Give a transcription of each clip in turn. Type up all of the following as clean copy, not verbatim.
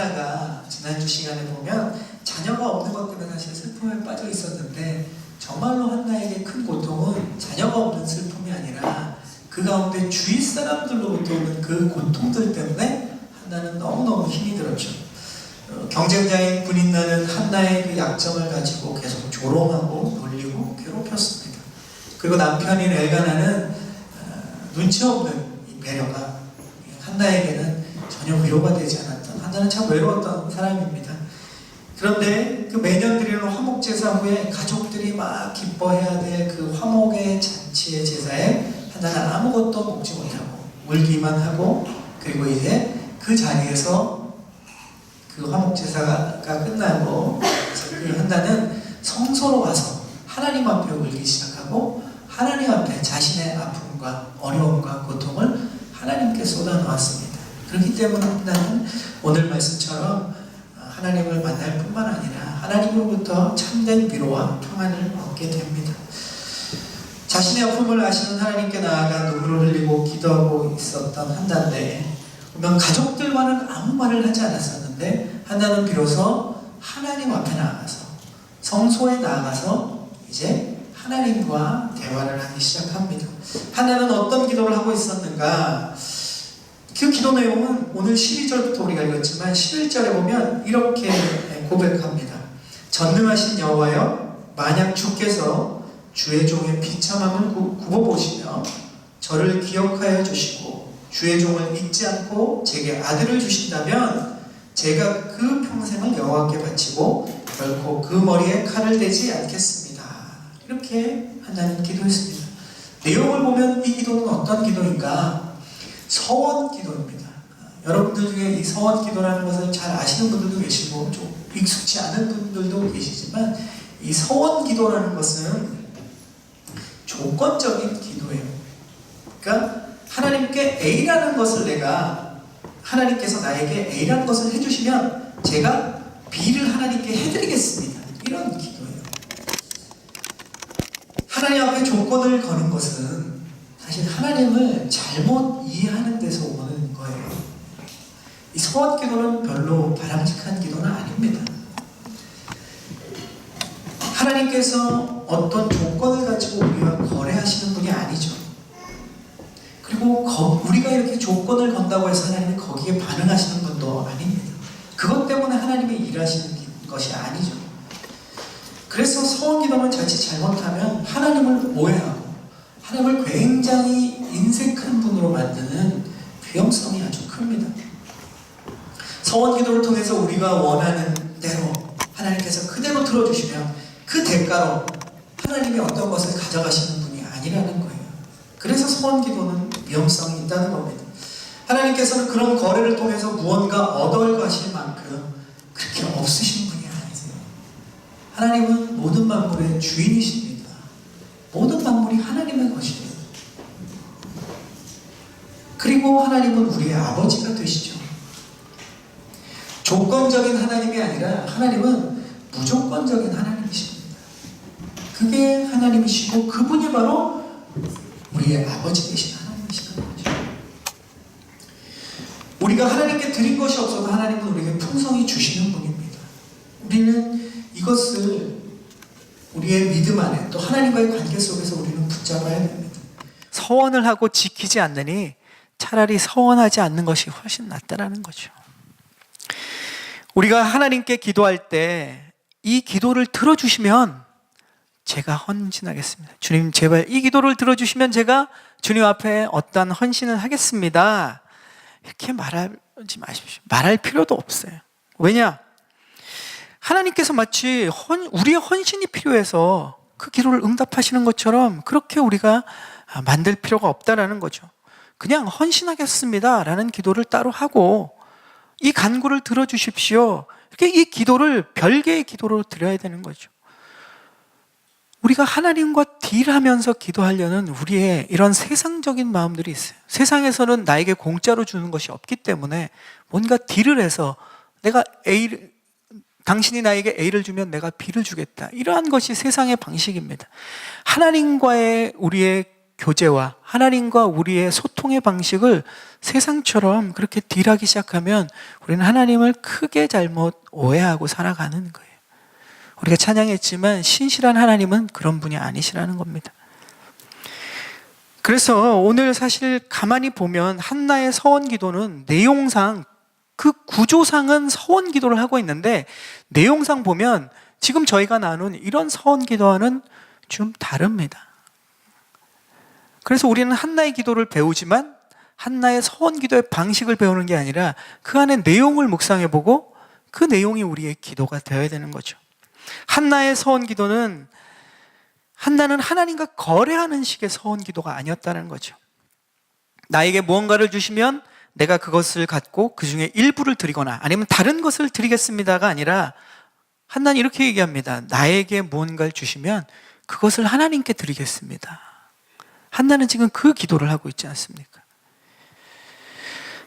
한나가 지난주 시간에 보면 자녀가 없는 것 때문에 사실 슬픔에 빠져 있었는데, 정말로 한나에게 큰 고통은 자녀가 없는 슬픔이 아니라 그 가운데 주위 사람들로부터 오는 그 고통들 때문에 한나는 너무너무 힘이 들었죠. 경쟁자인 분인나는 한나의 그 약점을 가지고 계속 조롱하고 놀리고 괴롭혔습니다. 그리고 남편인 엘가나는 눈치 없는 이 배려가 한나에게는 전혀 위로가 되지 않았던, 한나는 참 외로웠던 사람입니다. 그런데 그 매년 드리는 화목제사 후에 가족들이 막 기뻐해야 될 그 화목의 잔치의 제사에 한나는 아무것도 먹지 못하고 울기만 하고, 그리고 이제 그 자리에서 그 화목제사가 끝나고 그 한나는 성소로 와서 하나님 앞에 울기 시작하고, 하나님 앞에 자신의 아픔과 어려움과 고통을 하나님께 쏟아놓았습니다. 그렇기 때문에 한나는 오늘 말씀처럼 하나님을 만날 뿐만 아니라 하나님으로부터 참된 위로와 평안을 얻게 됩니다. 자신의 아픔을 아시는 하나님께 나아가 눈물을 흘리고 기도하고 있었던 한나인데, 보면 가족들과는 아무 말을 하지 않았었는데 한나는 비로소 하나님 앞에 나아가서, 성소에 나아가서 이제 하나님과 대화를 하기 시작합니다. 한나는 어떤 기도를 하고 있었는가? 그 기도 내용은 오늘 12절부터 우리가 읽었지만 11절에 보면 이렇게 고백합니다. 전능하신 여호와여, 만약 주께서 주의 종의 비참함을 굽어보시며 저를 기억하여 주시고 주의 종을 잊지 않고 제게 아들을 주신다면 제가 그 평생을 여호와께 바치고 결코 그 머리에 칼을 대지 않겠습니다. 이렇게 한나는 기도했습니다. 내용을 보면 이 기도는 어떤 기도인가? 서원 기도입니다. 여러분들 중에 이 서원 기도라는 것을 잘 아시는 분들도 계시고 좀 익숙치 않은 분들도 계시지만, 이 서원 기도라는 것은 조건적인 기도예요. 그러니까 하나님께 A라는 것을 하나님께서 나에게 A라는 것을 해주시면 제가 B를 하나님께 해드리겠습니다. 이런 기도예요. 하나님 앞에 조건을 거는 것은 사실 하나님을 잘못 이해하는 데서 오는 거예요. 이 서원 기도는 별로 바람직한 기도는 아닙니다. 하나님께서 어떤 조건을 가지고 우리와 거래하시는 분이 아니죠. 그리고 우리가 이렇게 조건을 건다고 해서 하나님이 거기에 반응하시는 분도 아닙니다. 그것 때문에 하나님이 일하시는 것이 아니죠. 그래서 서원 기도는 자칫 잘못하면 하나님을 오해하고 하나님을 굉장히 인색한 분으로 만드는 위험성이 아주 큽니다. 서원 기도를 통해서 우리가 원하는 대로 하나님께서 그대로 들어주시면 그 대가로 하나님이 어떤 것을 가져가시는 분이 아니라는 거예요. 그래서 서원 기도는 위험성이 있다는 겁니다. 하나님께서는 그런 거래를 통해서 무언가 얻어가실 만큼 그렇게 없으신 분이 아니세요. 하나님은 모든 만물의 주인이십니다. 모든 만물이 하나님의 것이에요. 그리고 하나님은 우리의 아버지가 되시죠. 조건적인 하나님이 아니라 하나님은 무조건적인 하나님이십니다. 그게 하나님이시고 그분이 바로 우리의 아버지 되신 하나님이시라는 거죠. 우리가 하나님께 드린 것이 없어도 하나님은 우리에게 풍성히 주시는 분입니다. 우리는 이것을 우리의 믿음 안에, 또 하나님과의 관계 속에서 우리는 붙잡아야 됩니다. 서원을 하고 지키지 않느니 차라리 서원하지 않는 것이 훨씬 낫다라는 거죠. 우리가 하나님께 기도할 때 이 기도를 들어주시면 제가 헌신하겠습니다. 주님, 제발 이 기도를 들어주시면 제가 주님 앞에 어떤 헌신을 하겠습니다. 이렇게 말하지 마십시오. 말할 필요도 없어요. 왜냐? 하나님께서 마치 우리의 헌신이 필요해서 그 기도를 응답하시는 것처럼 그렇게 우리가 만들 필요가 없다라는 거죠. 그냥 헌신하겠습니다 라는 기도를 따로 하고, 이 간구를 들어주십시오, 이렇게 이 기도를 별개의 기도로 드려야 되는 거죠. 우리가 하나님과 딜하면서 기도하려는 우리의 이런 세상적인 마음들이 있어요. 세상에서는 나에게 공짜로 주는 것이 없기 때문에 뭔가 딜을 해서 당신이 나에게 A를 주면 내가 B를 주겠다, 이러한 것이 세상의 방식입니다. 하나님과의 우리의 교제와 하나님과 우리의 소통의 방식을 세상처럼 그렇게 딜하기 시작하면 우리는 하나님을 크게 잘못 오해하고 살아가는 거예요. 우리가 찬양했지만 신실한 하나님은 그런 분이 아니시라는 겁니다. 그래서 오늘 사실 가만히 보면 한나의 서원 기도는 내용상 그 구조상은 서원 기도를 하고 있는데 내용상 보면 지금 저희가 나눈 이런 서원 기도와는 좀 다릅니다. 그래서 우리는 한나의 기도를 배우지만 한나의 서원 기도의 방식을 배우는 게 아니라 그 안에 내용을 묵상해보고 그 내용이 우리의 기도가 되어야 되는 거죠. 한나의 서원 기도는 한나는 하나님과 거래하는 식의 서원 기도가 아니었다는 거죠. 나에게 무언가를 주시면 내가 그것을 갖고 그 중에 일부를 드리거나 아니면 다른 것을 드리겠습니다가 아니라 한나는 이렇게 얘기합니다. 나에게 무언가를 주시면 그것을 하나님께 드리겠습니다. 한나는 지금 그 기도를 하고 있지 않습니까?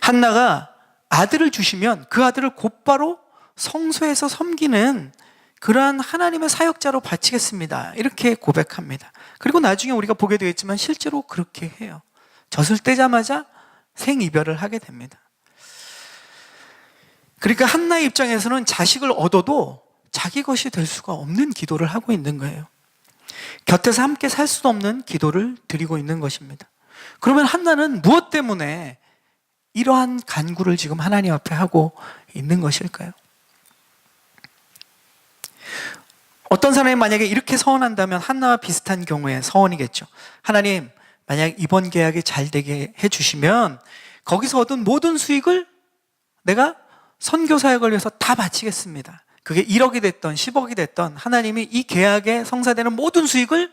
한나가 아들을 주시면 그 아들을 곧바로 성소에서 섬기는 그러한 하나님의 사역자로 바치겠습니다. 이렇게 고백합니다. 그리고 나중에 우리가 보게 되겠지만 실제로 그렇게 해요. 젖을 떼자마자 생이별을 하게 됩니다. 그러니까 한나의 입장에서는 자식을 얻어도 자기 것이 될 수가 없는 기도를 하고 있는 거예요. 곁에서 함께 살 수 없는 기도를 드리고 있는 것입니다. 그러면 한나는 무엇 때문에 이러한 간구를 지금 하나님 앞에 하고 있는 것일까요? 어떤 사람이 만약에 이렇게 서원한다면 한나와 비슷한 경우의 서원이겠죠. 하나님, 만약 이번 계약이 잘 되게 해주시면 거기서 얻은 모든 수익을 내가 선교 사역을 위해서 다 바치겠습니다. 그게 1억이 됐던 10억이 됐던 하나님이 이 계약에 성사되는 모든 수익을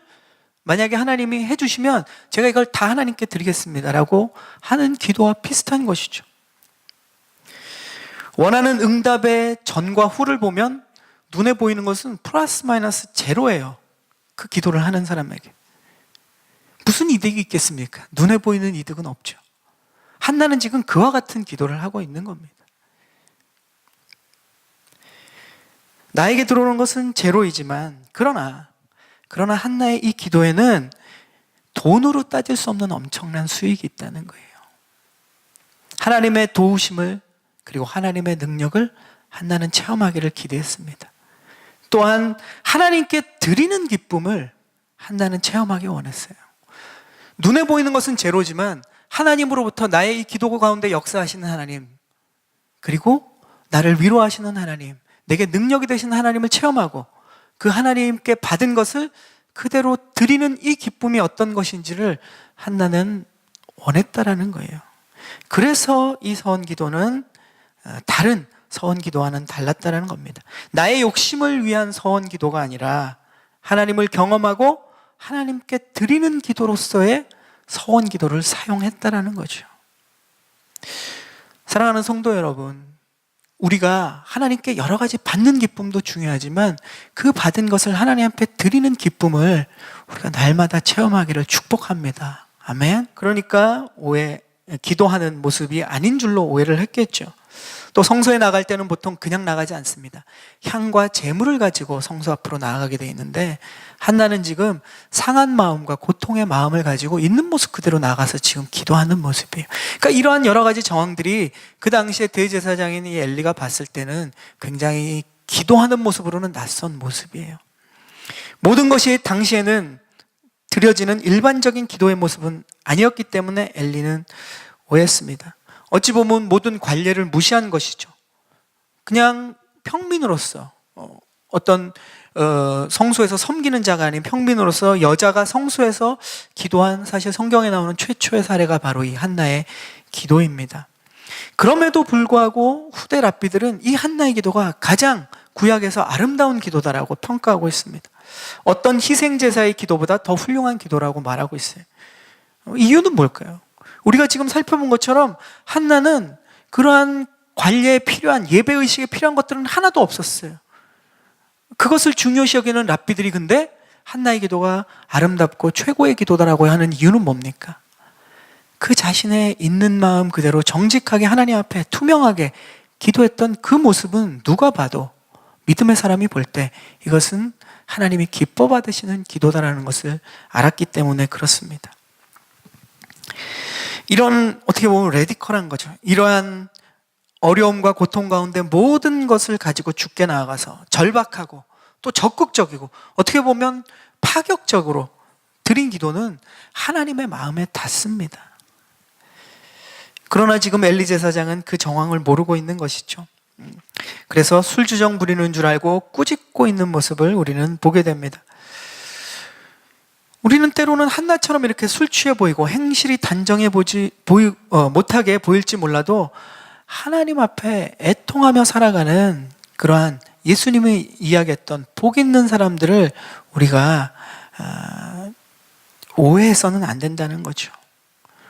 만약에 하나님이 해주시면 제가 이걸 다 하나님께 드리겠습니다라고 하는 기도와 비슷한 것이죠. 원하는 응답의 전과 후를 보면 눈에 보이는 것은 플러스 마이너스 제로예요. 그 기도를 하는 사람에게 무슨 이득이 있겠습니까? 눈에 보이는 이득은 없죠. 한나는 지금 그와 같은 기도를 하고 있는 겁니다. 나에게 들어오는 것은 제로이지만 그러나 한나의 이 기도에는 돈으로 따질 수 없는 엄청난 수익이 있다는 거예요. 하나님의 도우심을 그리고 하나님의 능력을 한나는 체험하기를 기대했습니다. 또한 하나님께 드리는 기쁨을 한나는 체험하기 원했어요. 눈에 보이는 것은 제로지만 하나님으로부터 나의 이 기도 가운데 역사하시는 하나님, 그리고 나를 위로하시는 하나님, 내게 능력이 되시는 하나님을 체험하고 그 하나님께 받은 것을 그대로 드리는 이 기쁨이 어떤 것인지를 한나는 원했다라는 거예요. 그래서 이 서원 기도는 다른 서원 기도와는 달랐다는 겁니다. 나의 욕심을 위한 서원 기도가 아니라 하나님을 경험하고 하나님께 드리는 기도로서의 서원 기도를 사용했다라는 거죠. 사랑하는 성도 여러분, 우리가 하나님께 여러 가지 받는 기쁨도 중요하지만 그 받은 것을 하나님 앞에 드리는 기쁨을 우리가 날마다 체험하기를 축복합니다. 아멘. 그러니까 기도하는 모습이 아닌 줄로 오해를 했겠죠. 또 성소에 나갈 때는 보통 그냥 나가지 않습니다. 향과 제물을 가지고 성소 앞으로 나아가게 돼 있는데 한나는 지금 상한 마음과 고통의 마음을 가지고 있는 모습 그대로 나가서 지금 기도하는 모습이에요. 그러니까 이러한 여러 가지 정황들이 그 당시에 대제사장인 이 엘리가 봤을 때는 굉장히 기도하는 모습으로는 낯선 모습이에요. 모든 것이 당시에는 드려지는 일반적인 기도의 모습은 아니었기 때문에 엘리는 오해했습니다. 어찌 보면 모든 관례를 무시한 것이죠. 그냥 평민으로서 어떤 성소에서 섬기는 자가 아닌 평민으로서 여자가 성소에서 기도한 사실 성경에 나오는 최초의 사례가 바로 이 한나의 기도입니다. 그럼에도 불구하고 후대 랍비들은 이 한나의 기도가 가장 구약에서 아름다운 기도다라고 평가하고 있습니다. 어떤 희생제사의 기도보다 더 훌륭한 기도라고 말하고 있어요. 이유는 뭘까요? 우리가 지금 살펴본 것처럼 한나는 그러한 관례에 필요한 예배의식에 필요한 것들은 하나도 없었어요. 그것을 중요시 여기는 랍비들이 근데 한나의 기도가 아름답고 최고의 기도다라고 하는 이유는 뭡니까? 그 자신의 있는 마음 그대로 정직하게 하나님 앞에 투명하게 기도했던 그 모습은 누가 봐도 믿음의 사람이 볼 때 이것은 하나님이 기뻐 받으시는 기도다라는 것을 알았기 때문에 그렇습니다. 이런 어떻게 보면 레디컬한 거죠. 이러한 어려움과 고통 가운데 모든 것을 가지고 주께 나아가서 절박하고 또 적극적이고 어떻게 보면 파격적으로 드린 기도는 하나님의 마음에 닿습니다. 그러나 지금 엘리 제사장은 그 정황을 모르고 있는 것이죠. 그래서 술주정 부리는 줄 알고 꾸짖고 있는 모습을 우리는 보게 됩니다. 우리는 때로는 한나처럼 이렇게 술 취해 보이고 행실이 단정해 못하게 보일지 몰라도 하나님 앞에 애통하며 살아가는 그러한 예수님이 이야기했던 복 있는 사람들을 우리가 오해해서는 안 된다는 거죠.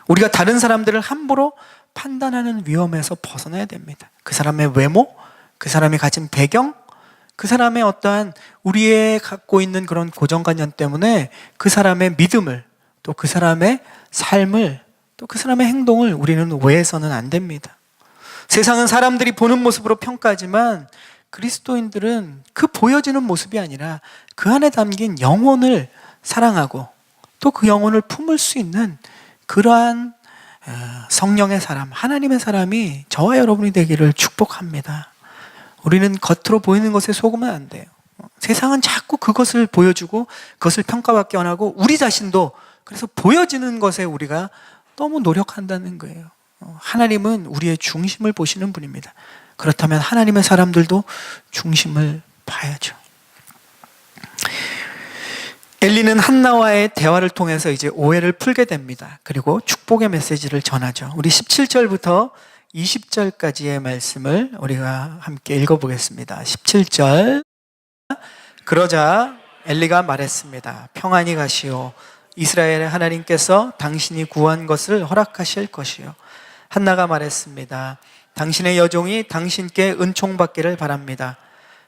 우리가 다른 사람들을 함부로 판단하는 위험에서 벗어나야 됩니다. 그 사람의 외모, 그 사람이 가진 배경, 그 사람의 어떠한 우리의 갖고 있는 그런 고정관념 때문에 그 사람의 믿음을 또 그 사람의 삶을 또 그 사람의 행동을 우리는 오해해서는 안 됩니다. 세상은 사람들이 보는 모습으로 평가하지만 그리스도인들은 그 보여지는 모습이 아니라 그 안에 담긴 영혼을 사랑하고 또 그 영혼을 품을 수 있는 그러한 성령의 사람, 하나님의 사람이 저와 여러분이 되기를 축복합니다. 우리는 겉으로 보이는 것에 속으면 안 돼요. 세상은 자꾸 그것을 보여주고 그것을 평가받게 원하고 우리 자신도 그래서 보여지는 것에 우리가 너무 노력한다는 거예요. 하나님은 우리의 중심을 보시는 분입니다. 그렇다면 하나님의 사람들도 중심을 봐야죠. 엘리는 한나와의 대화를 통해서 이제 오해를 풀게 됩니다. 그리고 축복의 메시지를 전하죠. 우리 17절부터 20절까지의 말씀을 우리가 함께 읽어보겠습니다. 17절. 그러자 엘리가 말했습니다. 평안히 가시오. 이스라엘의 하나님께서 당신이 구한 것을 허락하실 것이요. 한나가 말했습니다. 당신의 여종이 당신께 은총받기를 바랍니다.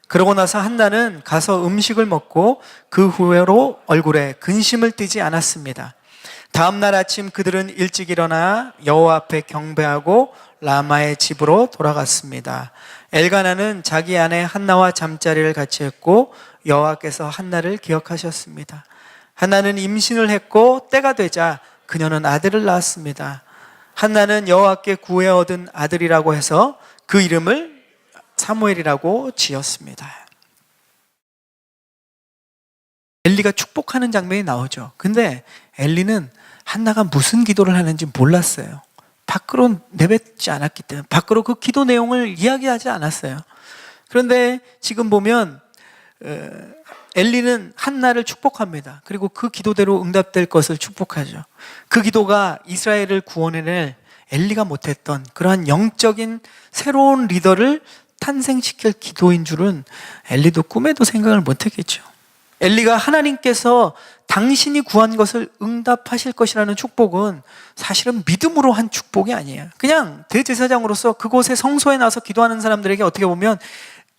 그러고 나서 한나는 가서 음식을 먹고 그 후로 얼굴에 근심을 띠지 않았습니다. 다음 날 아침 그들은 일찍 일어나 여호와 앞에 경배하고 라마의 집으로 돌아갔습니다. 엘가나는 자기 아내 한나와 잠자리를 같이 했고 여호와께서 한나를 기억하셨습니다. 한나는 임신을 했고 때가 되자 그녀는 아들을 낳았습니다. 한나는 여호와께 구해 얻은 아들이라고 해서 그 이름을 사무엘이라고 지었습니다. 엘리가 축복하는 장면이 나오죠. 근데 엘리는 한나가 무슨 기도를 하는지 몰랐어요. 밖으로 내뱉지 않았기 때문에 밖으로 그 기도 내용을 이야기하지 않았어요. 그런데 지금 보면 엘리는 한나를 축복합니다. 그리고 그 기도대로 응답될 것을 축복하죠. 그 기도가 이스라엘을 구원해낼 엘리가 못했던 그러한 영적인 새로운 리더를 탄생시킬 기도인 줄은 엘리도 꿈에도 생각을 못했겠죠. 엘리가 하나님께서 당신이 구한 것을 응답하실 것이라는 축복은 사실은 믿음으로 한 축복이 아니에요. 그냥 대제사장으로서 그곳에 성소에 나서 기도하는 사람들에게 어떻게 보면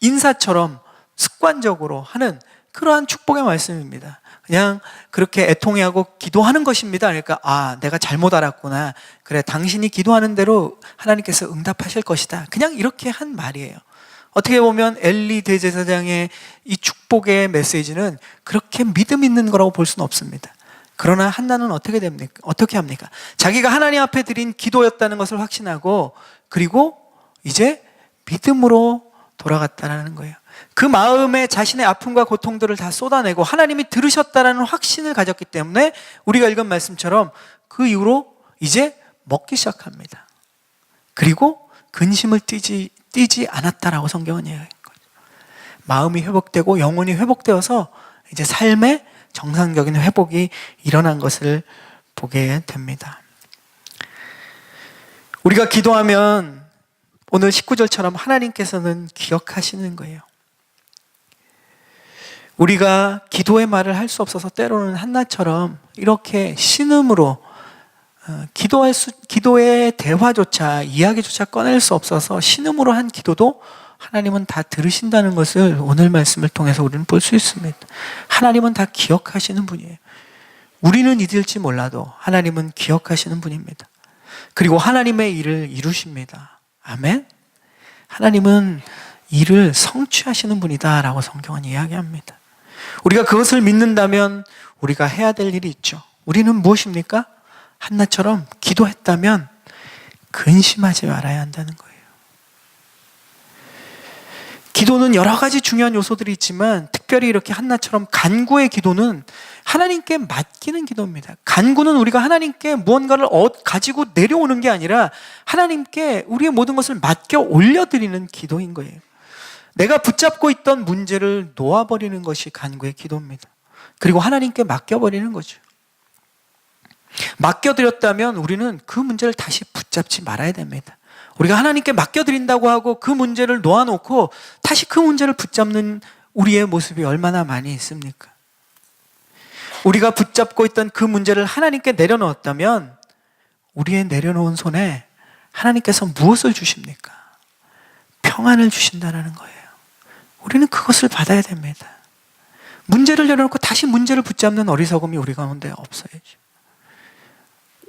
인사처럼 습관적으로 하는 그러한 축복의 말씀입니다. 그냥 그렇게 애통해하고 기도하는 것입니다. 그러니까 내가 잘못 알았구나. 그래, 당신이 기도하는 대로 하나님께서 응답하실 것이다. 그냥 이렇게 한 말이에요. 어떻게 보면 엘리 대제사장의 이 축복의 메시지는 그렇게 믿음 있는 거라고 볼 수는 없습니다. 그러나 한나는 어떻게 합니까? 자기가 하나님 앞에 드린 기도였다는 것을 확신하고 그리고 이제 믿음으로 돌아갔다는 거예요. 그 마음에 자신의 아픔과 고통들을 다 쏟아내고 하나님이 들으셨다는 확신을 가졌기 때문에 우리가 읽은 말씀처럼 그 이후로 이제 먹기 시작합니다. 그리고 근심을 띠지 않았다라고 성경은 이야기해요. 마음이 회복되고 영혼이 회복되어서 이제 삶의 정상적인 회복이 일어난 것을 보게 됩니다. 우리가 기도하면 오늘 19절처럼 하나님께서는 기억하시는 거예요. 우리가 기도의 말을 할 수 없어서 때로는 한나처럼 이렇게 신음으로 기도의 대화조차 이야기조차 꺼낼 수 없어서 신음으로 한 기도도 하나님은 다 들으신다는 것을 오늘 말씀을 통해서 우리는 볼 수 있습니다. 하나님은 다 기억하시는 분이에요. 우리는 잊을지 몰라도 하나님은 기억하시는 분입니다. 그리고 하나님의 일을 이루십니다. 아멘. 하나님은 일을 성취하시는 분이다라고 성경은 이야기합니다. 우리가 그것을 믿는다면 우리가 해야 될 일이 있죠. 우리는 무엇입니까? 한나처럼 기도했다면 근심하지 말아야 한다는 거예요. 기도는 여러 가지 중요한 요소들이 있지만 특별히 이렇게 한나처럼 간구의 기도는 하나님께 맡기는 기도입니다. 간구는 우리가 하나님께 무언가를 가지고 내려오는 게 아니라 하나님께 우리의 모든 것을 맡겨 올려드리는 기도인 거예요. 내가 붙잡고 있던 문제를 놓아버리는 것이 간구의 기도입니다. 그리고 하나님께 맡겨버리는 거죠. 맡겨드렸다면 우리는 그 문제를 다시 붙잡지 말아야 됩니다. 우리가 하나님께 맡겨드린다고 하고 그 문제를 놓아놓고 다시 그 문제를 붙잡는 우리의 모습이 얼마나 많이 있습니까? 우리가 붙잡고 있던 그 문제를 하나님께 내려놓았다면 우리의 내려놓은 손에 하나님께서 무엇을 주십니까? 평안을 주신다는 거예요. 우리는 그것을 받아야 됩니다. 문제를 내려놓고 다시 문제를 붙잡는 어리석음이 우리 가운데 없어야죠.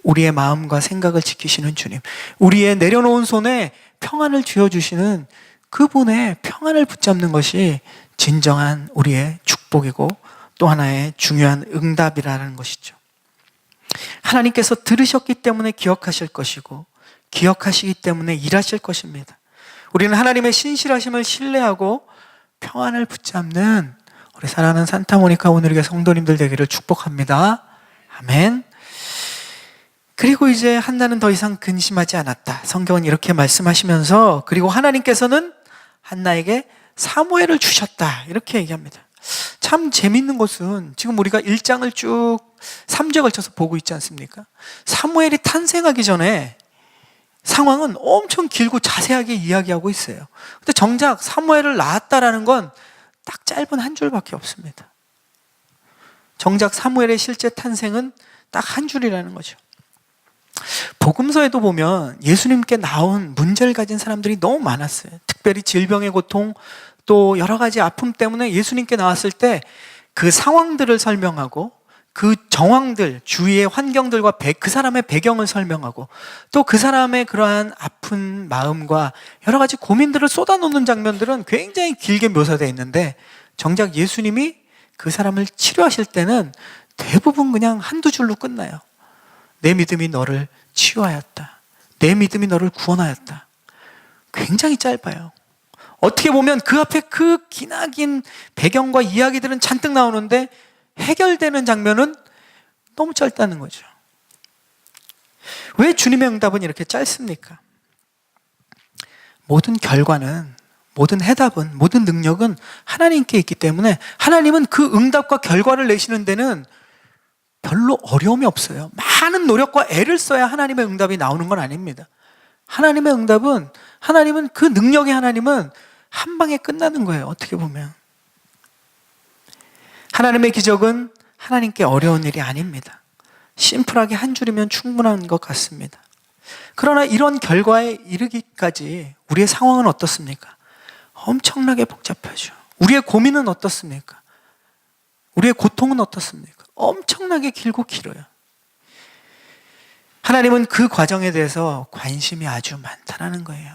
우리의 마음과 생각을 지키시는 주님, 우리의 내려놓은 손에 평안을 쥐어주시는 그분의 평안을 붙잡는 것이 진정한 우리의 축복이고 또 하나의 중요한 응답이라는 것이죠. 하나님께서 들으셨기 때문에 기억하실 것이고 기억하시기 때문에 일하실 것입니다. 우리는 하나님의 신실하심을 신뢰하고 평안을 붙잡는 우리 사랑하는 산타모니카 오늘의 성도님들 되기를 축복합니다. 아멘. 그리고 이제 한나는 더 이상 근심하지 않았다. 성경은 이렇게 말씀하시면서 그리고 하나님께서는 한나에게 사무엘을 주셨다. 이렇게 얘기합니다. 참 재밌는 것은 지금 우리가 1장을 쭉 3주에 걸쳐서 보고 있지 않습니까? 사무엘이 탄생하기 전에 상황은 엄청 길고 자세하게 이야기하고 있어요. 근데 정작 사무엘을 낳았다라는 건 딱 짧은 한 줄밖에 없습니다. 정작 사무엘의 실제 탄생은 딱 한 줄이라는 거죠. 복음서에도 보면 예수님께 나온 문제를 가진 사람들이 너무 많았어요. 특별히 질병의 고통, 또 여러 가지 아픔 때문에 예수님께 나왔을 때 그 상황들을 설명하고 그 정황들, 주위의 환경들과 그 사람의 배경을 설명하고 또 그 사람의 그러한 아픈 마음과 여러 가지 고민들을 쏟아놓는 장면들은 굉장히 길게 묘사되어 있는데 정작 예수님이 그 사람을 치료하실 때는 대부분 그냥 한두 줄로 끝나요. 내 믿음이 너를 치유하였다. 내 믿음이 너를 구원하였다. 굉장히 짧아요. 어떻게 보면 그 앞에 그 기나긴 배경과 이야기들은 잔뜩 나오는데 해결되는 장면은 너무 짧다는 거죠. 왜 주님의 응답은 이렇게 짧습니까? 모든 결과는, 모든 해답은, 모든 능력은 하나님께 있기 때문에 하나님은 그 응답과 결과를 내시는 데는 별로 어려움이 없어요. 많은 노력과 애를 써야 하나님의 응답이 나오는 건 아닙니다. 하나님의 응답은, 하나님은 그 능력의 하나님은 한 방에 끝나는 거예요. 어떻게 보면 하나님의 기적은 하나님께 어려운 일이 아닙니다. 심플하게 한 줄이면 충분한 것 같습니다. 그러나 이런 결과에 이르기까지 우리의 상황은 어떻습니까? 엄청나게 복잡하죠. 우리의 고민은 어떻습니까? 우리의 고통은 어떻습니까? 엄청나게 길고 길어요. 하나님은 그 과정에 대해서 관심이 아주 많다는 거예요.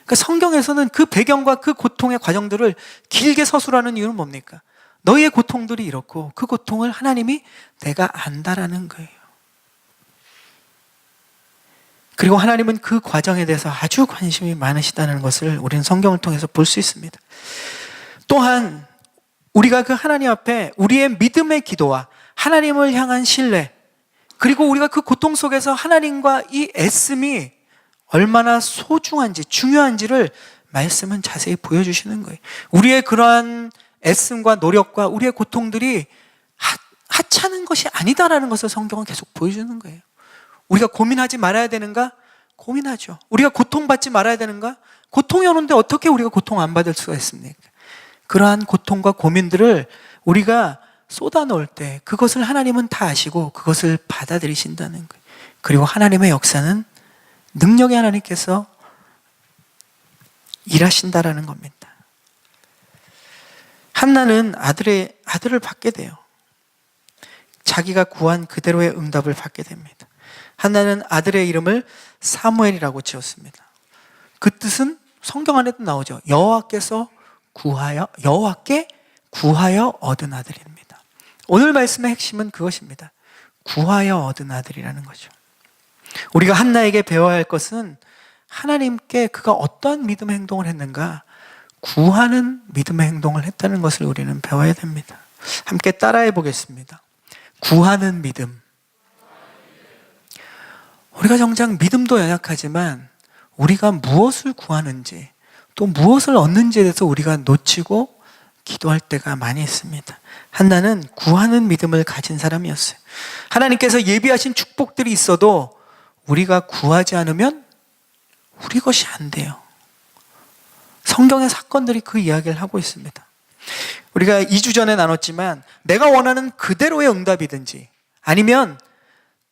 그러니까 성경에서는 그 배경과 그 고통의 과정들을 길게 서술하는 이유는 뭡니까? 너희의 고통들이 이렇고 그 고통을 하나님이 내가 안다라는 거예요. 그리고 하나님은 그 과정에 대해서 아주 관심이 많으시다는 것을 우리는 성경을 통해서 볼 수 있습니다. 또한 우리가 그 하나님 앞에 우리의 믿음의 기도와 하나님을 향한 신뢰, 그리고 우리가 그 고통 속에서 하나님과 이 애씀이 얼마나 소중한지 중요한지를 말씀은 자세히 보여주시는 거예요. 우리의 그러한 애씀과 노력과 우리의 고통들이 하찮은 것이 아니다라는 것을 성경은 계속 보여주는 거예요. 우리가 고민하지 말아야 되는가? 고민하죠. 우리가 고통받지 말아야 되는가? 고통이 오는데 어떻게 우리가 고통 안 받을 수가 있습니까? 그러한 고통과 고민들을 우리가 쏟아놓을 때 그것을 하나님은 다 아시고 그것을 받아들이신다는 거예요. 그리고 하나님의 역사는 능력의 하나님께서 일하신다라는 겁니다. 한나는 아들을 받게 돼요. 자기가 구한 그대로의 응답을 받게 됩니다. 한나는 아들의 이름을 사무엘이라고 지었습니다. 그 뜻은 성경 안에도 나오죠. 여호와께 구하여 얻은 아들입니다. 오늘 말씀의 핵심은 그것입니다. 구하여 얻은 아들이라는 거죠. 우리가 한나에게 배워야 할 것은 하나님께 그가 어떠한 믿음의 행동을 했는가, 구하는 믿음의 행동을 했다는 것을 우리는 배워야 됩니다. 함께 따라해 보겠습니다. 구하는 믿음. 우리가 정작 믿음도 연약하지만 우리가 무엇을 구하는지 또 무엇을 얻는지에 대해서 우리가 놓치고 기도할 때가 많이 있습니다. 한나는 구하는 믿음을 가진 사람이었어요. 하나님께서 예비하신 축복들이 있어도 우리가 구하지 않으면 우리 것이 안 돼요. 성경의 사건들이 그 이야기를 하고 있습니다. 우리가 2주 전에 나눴지만 내가 원하는 그대로의 응답이든지 아니면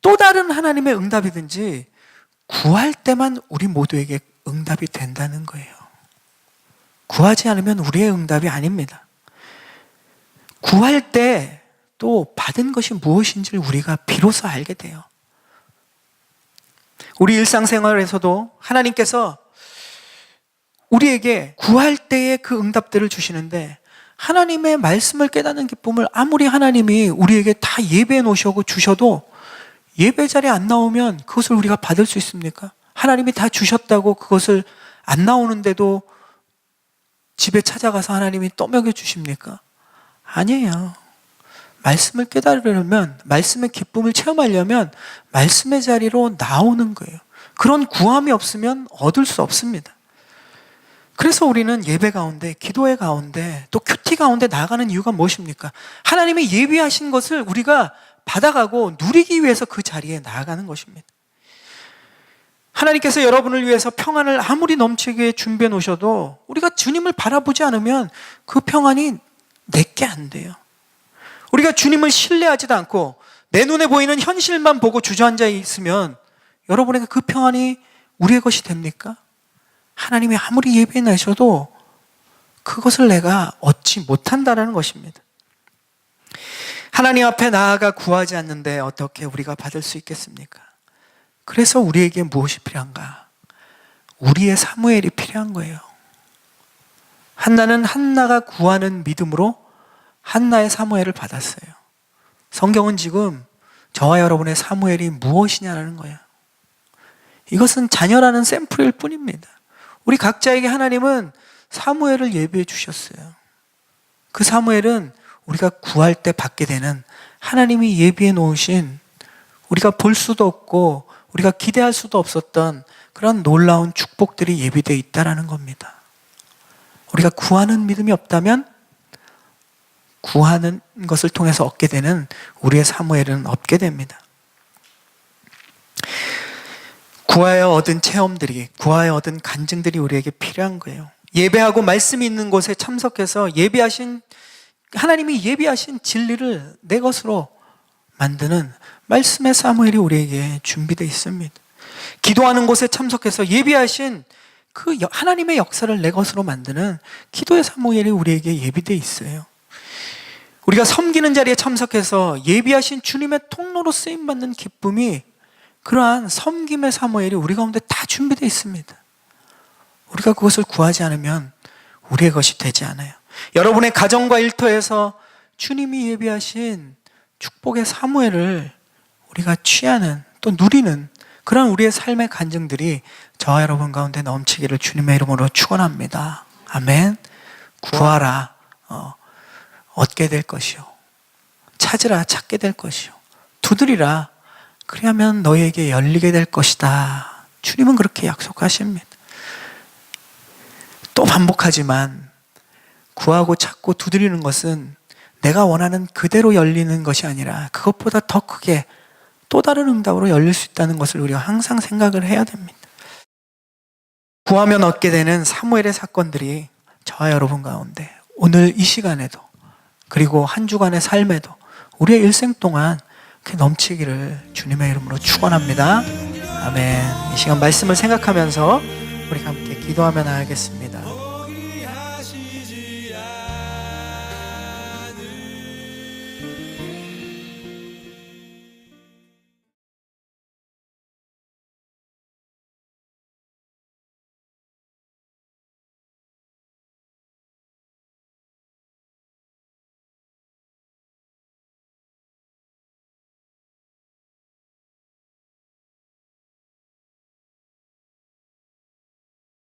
또 다른 하나님의 응답이든지 구할 때만 우리 모두에게 응답이 된다는 거예요. 구하지 않으면 우리의 응답이 아닙니다. 구할 때 또 받은 것이 무엇인지를 우리가 비로소 알게 돼요. 우리 일상생활에서도 하나님께서 우리에게 구할 때의 그 응답들을 주시는데 하나님의 말씀을 깨닫는 기쁨을 아무리 하나님이 우리에게 다 예배해 놓으셔고 주셔도 예배 자리에 안 나오면 그것을 우리가 받을 수 있습니까? 하나님이 다 주셨다고 그것을 안 나오는데도 집에 찾아가서 하나님이 떠먹여 주십니까? 아니에요. 말씀을 깨달으려면, 말씀의 기쁨을 체험하려면 말씀의 자리로 나오는 거예요. 그런 구함이 없으면 얻을 수 없습니다. 그래서 우리는 예배 가운데, 기도회 가운데, 또 큐티 가운데 나아가는 이유가 무엇입니까? 하나님이 예비하신 것을 우리가 받아가고 누리기 위해서 그 자리에 나아가는 것입니다. 하나님께서 여러분을 위해서 평안을 아무리 넘치게 준비해 놓으셔도 우리가 주님을 바라보지 않으면 그 평안이 내게 안 돼요. 우리가 주님을 신뢰하지도 않고 내 눈에 보이는 현실만 보고 주저앉아 있으면 여러분에게 그 평안이 우리의 것이 됩니까? 하나님이 아무리 예배해 내셔도 그것을 내가 얻지 못한다는 것입니다. 하나님 앞에 나아가 구하지 않는데 어떻게 우리가 받을 수 있겠습니까? 그래서 우리에게 무엇이 필요한가? 우리의 사무엘이 필요한 거예요. 한나는 한나가 구하는 믿음으로 한나의 사무엘을 받았어요. 성경은 지금 저와 여러분의 사무엘이 무엇이냐라는 거예요. 이것은 자녀라는 샘플일 뿐입니다. 우리 각자에게 하나님은 사무엘을 예비해 주셨어요. 그 사무엘은 우리가 구할 때 받게 되는 하나님이 예비해 놓으신 우리가 볼 수도 없고 우리가 기대할 수도 없었던 그런 놀라운 축복들이 예비되어 있다는 겁니다. 우리가 구하는 믿음이 없다면 구하는 것을 통해서 얻게 되는 우리의 사무엘은 없게 됩니다. 구하여 얻은 체험들이, 구하여 얻은 간증들이 우리에게 필요한 거예요. 예배하고 말씀이 있는 곳에 참석해서 하나님이 예비하신 진리를 내 것으로 만드는 말씀의 사무엘이 우리에게 준비되어 있습니다. 기도하는 곳에 참석해서 예비하신 그 하나님의 역사를 내 것으로 만드는 기도의 사무엘이 우리에게 예비되어 있어요. 우리가 섬기는 자리에 참석해서 예비하신 주님의 통로로 쓰임받는 기쁨이 그러한 섬김의 사무엘이 우리 가운데 다 준비되어 있습니다. 우리가 그것을 구하지 않으면 우리의 것이 되지 않아요. 여러분의 가정과 일터에서 주님이 예비하신 축복의 사무엘을 우리가 취하는 또 누리는 그런 우리의 삶의 간증들이 저와 여러분 가운데 넘치기를 주님의 이름으로 축원합니다. 아멘. 구하라, 얻게 될 것이요. 찾으라, 찾게 될 것이요. 두드리라, 그리하면 너희에게 열리게 될 것이다. 주님은 그렇게 약속하십니다. 또 반복하지만 구하고 찾고 두드리는 것은 내가 원하는 그대로 열리는 것이 아니라 그것보다 더 크게 또 다른 응답으로 열릴 수 있다는 것을 우리가 항상 생각을 해야 됩니다. 구하면 얻게 되는 사무엘의 사건들이 저와 여러분 가운데 오늘 이 시간에도 그리고 한 주간의 삶에도 우리의 일생 동안 넘치기를 주님의 이름으로 축원합니다. 아멘. 이 시간 말씀을 생각하면서 우리 함께 기도하며 나가겠습니다.